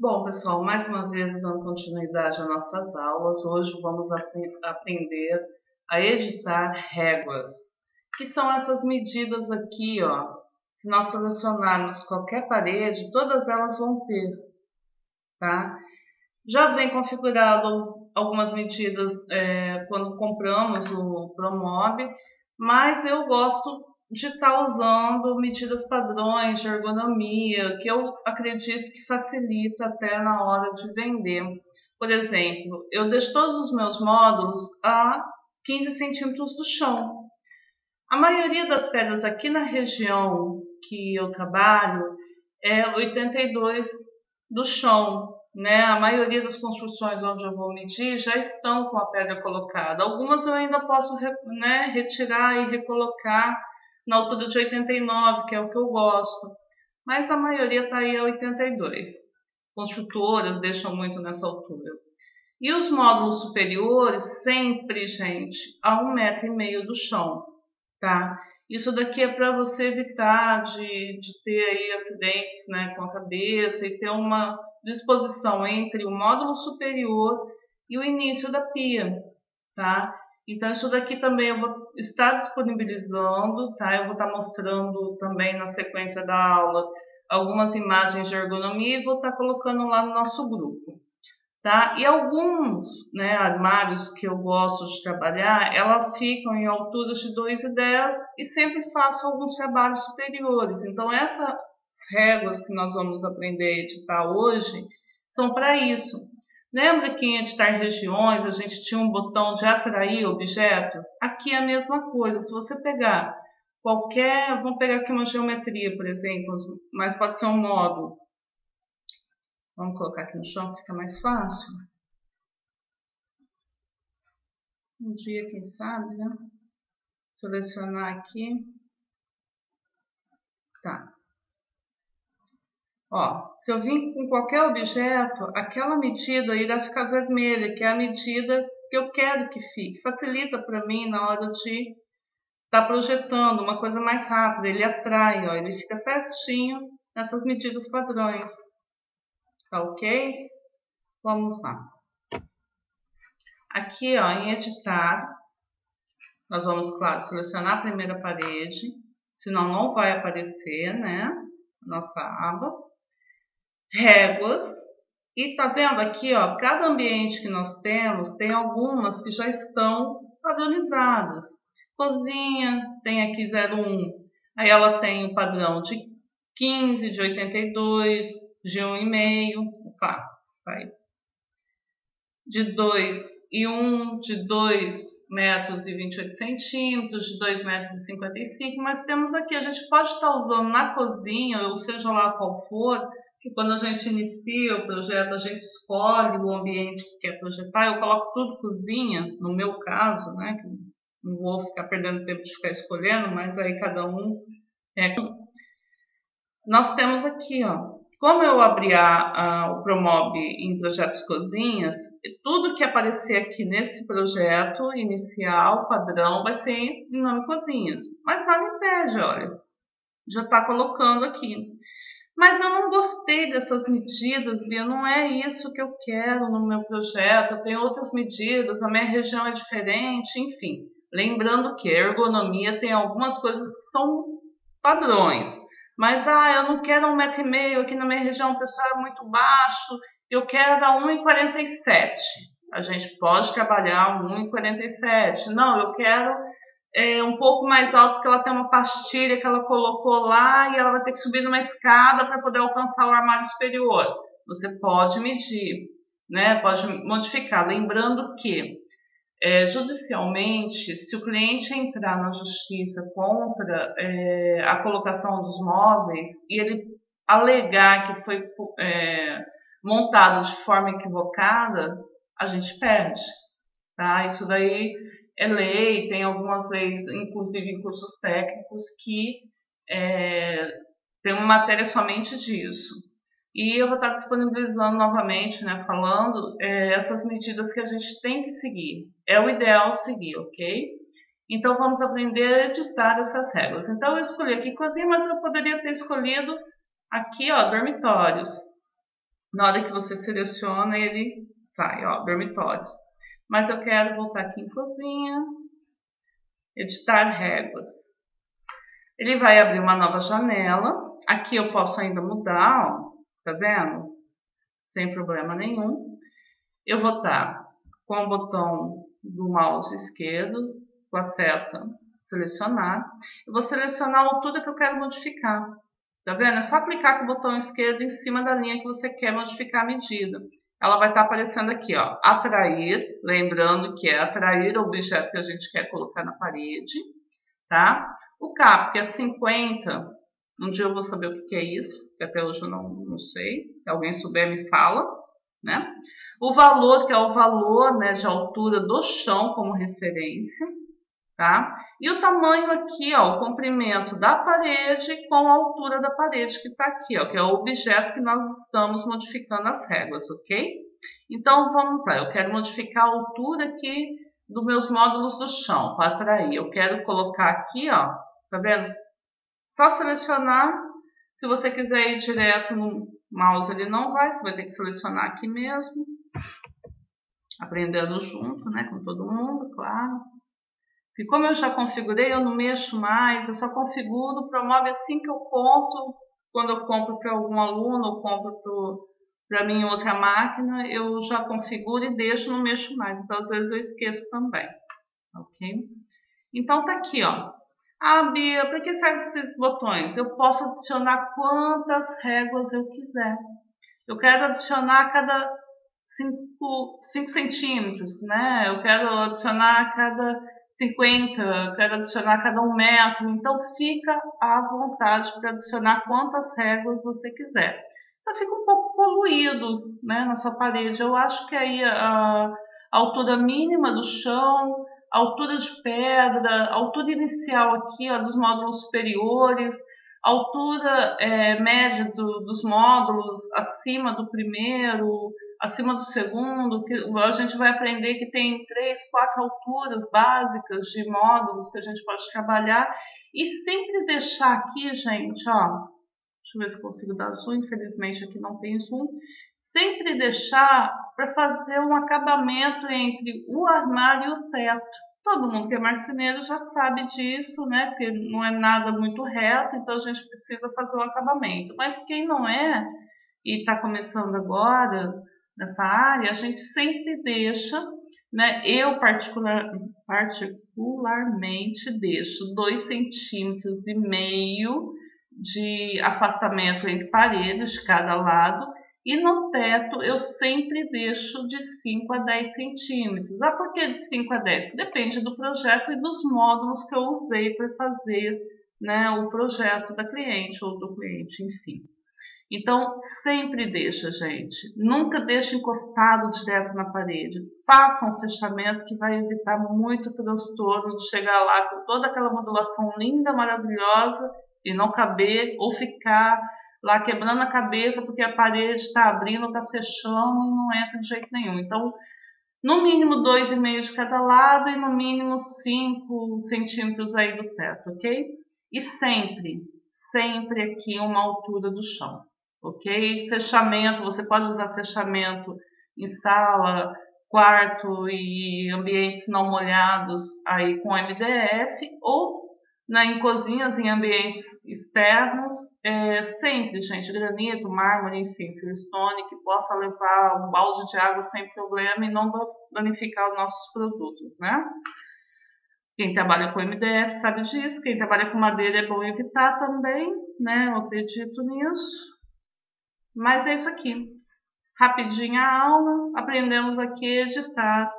Bom, pessoal, mais uma vez dando continuidade às nossas aulas, hoje vamos aprender a editar réguas, que são essas medidas aqui, ó. Se nós selecionarmos qualquer parede, todas elas vão ter, tá? Já vem configurado algumas medidas quando compramos o Promob, mas eu gosto de estar usando medidas padrões de ergonomia, que eu acredito que facilita até na hora de vender. Por exemplo, eu deixo todos os meus módulos a 15 centímetros do chão. A maioria das pedras aqui na região que eu trabalho é 82 do chão, né? A maioria das construções onde eu vou medir já estão com a pedra colocada. Algumas eu ainda posso, né, retirar e recolocar na altura de 89, que é o que eu gosto. Mas a maioria está aí a 82. Construtoras deixam muito nessa altura. E os módulos superiores sempre, gente, a 1,5 m do chão, tá? Isso daqui é para você evitar de ter aí acidentes, né, com a cabeça e ter uma disposição entre o módulo superior e o início da pia, tá? Então isso daqui também eu vou estar disponibilizando, tá? Eu vou estar mostrando também na sequência da aula algumas imagens de ergonomia e vou estar colocando lá no nosso grupo. Tá? E alguns, né, armários que eu gosto de trabalhar, elas ficam em alturas de 2,10 e sempre faço alguns trabalhos superiores. Então essas réguas que nós vamos aprender a editar hoje são para isso. Lembra que em editar regiões a gente tinha um botão de atrair objetos? Aqui é a mesma coisa. Se você pegar qualquer, vamos pegar aqui uma geometria, por exemplo, mas pode ser um módulo. Vamos colocar aqui no chão que fica mais fácil. Um dia, quem sabe, né? Selecionar aqui. Tá. Ó, se eu vim com qualquer objeto, aquela medida irá ficar vermelha, que é a medida que eu quero que fique. Facilita para mim na hora de estar projetando uma coisa mais rápida. Ele atrai, ó, ele fica certinho nessas medidas padrões. Tá ok? Vamos lá. Aqui, ó, em editar, nós vamos, claro, selecionar a primeira parede, senão não vai aparecer, né? Nossa aba. Réguas. E tá vendo aqui, ó, cada ambiente que nós temos, tem algumas que já estão padronizadas. Cozinha, tem aqui 0,1. Aí ela tem o padrão de 15, de 82, de 1,5. Opa, saiu. De 2,1, de 2,28 m, de 2,55 m, mas temos aqui, a gente pode estar usando na cozinha, ou seja lá qual for, que quando a gente inicia o projeto, a gente escolhe o ambiente que quer projetar, eu coloco tudo cozinha, no meu caso, né, que não vou ficar perdendo tempo de ficar escolhendo, mas aí cada um nós temos aqui, ó, como eu abri o Promob em projetos cozinhas, tudo que aparecer aqui nesse projeto inicial, padrão, vai ser em nome cozinhas. Mas nada impede, olha, já está colocando aqui. Mas eu não gostei dessas medidas, Bia, não é isso que eu quero no meu projeto, eu tenho outras medidas, a minha região é diferente, enfim. Lembrando que a ergonomia tem algumas coisas que são padrões. Mas, eu não quero 1,5 m, aqui na minha região o pessoal é muito baixo, eu quero dar 1,47 m. A gente pode trabalhar 1,47 m. Não, eu quero um pouco mais alto, porque ela tem uma pastilha que ela colocou lá e ela vai ter que subir numa escada para poder alcançar o armário superior. Você pode medir, né? Pode modificar. Lembrando que judicialmente, se o cliente entrar na justiça contra a colocação dos móveis e ele alegar que foi montado de forma equivocada, a gente perde, tá? Isso daí é lei, tem algumas leis, inclusive em cursos técnicos, que tem uma matéria somente disso. E eu vou estar disponibilizando novamente, né, falando essas medidas que a gente tem que seguir. É o ideal seguir, ok? Então vamos aprender a editar essas regras. Então eu escolhi aqui cozinha, mas eu poderia ter escolhido aqui, ó, dormitórios. Na hora que você seleciona, ele sai, ó, dormitórios. Mas eu quero voltar aqui em cozinha, editar réguas. Ele vai abrir uma nova janela. Aqui eu posso ainda mudar, ó, tá vendo? Sem problema nenhum. Eu vou estar com o botão do mouse esquerdo, com a seta selecionar. Eu vou selecionar a altura que eu quero modificar. Tá vendo? É só clicar com o botão esquerdo em cima da linha que você quer modificar a medida. Ela vai estar aparecendo aqui, ó, atrair, lembrando que é atrair o objeto que a gente quer colocar na parede, tá? O cap, que é 50, um dia eu vou saber o que é isso, que até hoje eu não sei, se alguém souber me fala, né? O valor, que é o valor, né, de altura do chão como referência, tá? E o tamanho aqui, ó, o comprimento da parede com a altura da parede que está aqui, ó, que é o objeto que nós estamos modificando as réguas, ok? Então, vamos lá, eu quero modificar a altura aqui dos meus módulos do chão, para atrair. Eu quero colocar aqui, ó, tá vendo? Só selecionar. Se você quiser ir direto no mouse, ele não vai, você vai ter que selecionar aqui mesmo. Aprendendo junto, né, com todo mundo, claro. E como eu já configurei, eu não mexo mais, eu só configuro, promove assim que eu compro. Quando eu compro para algum aluno, ou compro para mim em outra máquina, eu já configuro e deixo, não mexo mais. Então, às vezes eu esqueço também, ok? Então, tá aqui, ó. Ah, Bia, para que servem esses botões? Eu posso adicionar quantas réguas eu quiser. Eu quero adicionar a cada 5 centímetros, né? Eu quero adicionar a cada 50, eu quero adicionar a cada 1 metro. Então, fica à vontade para adicionar quantas réguas você quiser. Só fica um pouco poluído, né, na sua parede. Eu acho que aí a altura mínima do chão, a altura de pedra, a altura inicial aqui, ó, dos módulos superiores, a altura média dos módulos acima do primeiro, acima do segundo, que a gente vai aprender que tem 3, 4 alturas básicas de módulos que a gente pode trabalhar e sempre deixar aqui, gente, ó, deixa eu ver se consigo dar zoom, infelizmente aqui não tem zoom, sempre deixar para fazer um acabamento entre o armário e o teto. Todo mundo que é marceneiro já sabe disso, né? Porque não é nada muito reto, então a gente precisa fazer um acabamento. Mas quem não é e está começando agora nessa área, a gente sempre deixa, né? Eu particularmente deixo 2,5 centímetros de afastamento entre paredes de cada lado. E no teto eu sempre deixo de 5 a 10 centímetros. Ah, por que de 5 a 10? Depende do projeto e dos módulos que eu usei para fazer, né, o projeto da cliente ou do cliente, enfim. Então, sempre deixa, gente. Nunca deixe encostado direto na parede. Faça um fechamento que vai evitar muito transtorno de chegar lá com toda aquela modulação linda, maravilhosa e não caber ou ficar lá quebrando a cabeça porque a parede está abrindo, está fechando e não entra de jeito nenhum. Então, no mínimo 2,5 de cada lado e no mínimo 5 centímetros aí do teto, ok? E sempre aqui uma altura do chão, ok? Fechamento, você pode usar fechamento em sala, quarto e ambientes não molhados aí com MDF ou em cozinhas, em ambientes externos, sempre, gente, granito, mármore, enfim, silestone, que possa levar um balde de água sem problema e não danificar os nossos produtos, né? Quem trabalha com MDF sabe disso, quem trabalha com madeira é bom evitar também, né? Eu acredito nisso. Mas é isso aqui. Rapidinha a aula, aprendemos aqui a editar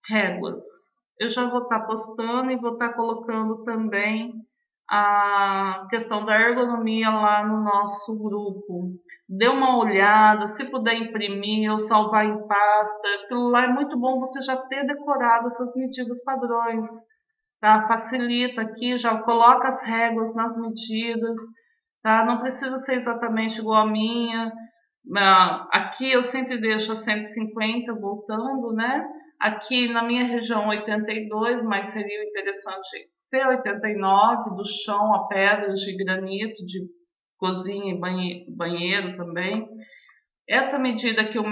réguas. Eu já vou estar postando e vou estar colocando também a questão da ergonomia lá no nosso grupo. Dê uma olhada, se puder imprimir ou salvar em pasta, aquilo lá é muito bom você já ter decorado essas medidas padrões, tá? Facilita aqui, já coloca as réguas nas medidas, tá? Não precisa ser exatamente igual a minha. Aqui eu sempre deixo a 150 voltando, né? Aqui na minha região 82, mas seria interessante ser 89, do chão a pedras de granito, de cozinha e banheiro também. Essa medida aqui, 1,5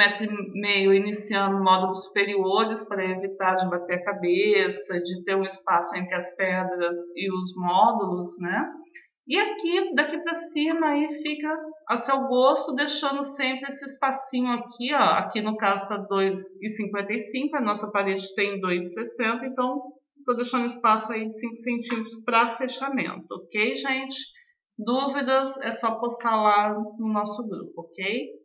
m, iniciando módulos superiores para evitar de bater a cabeça, de ter um espaço entre as pedras e os módulos, né? E aqui, daqui para cima, aí fica a seu gosto, deixando sempre esse espacinho aqui, ó. Aqui no caso está 2,55, a nossa parede tem 2,60, então estou deixando espaço aí de 5 centímetros para fechamento, ok, gente? Dúvidas é só postar lá no nosso grupo, ok?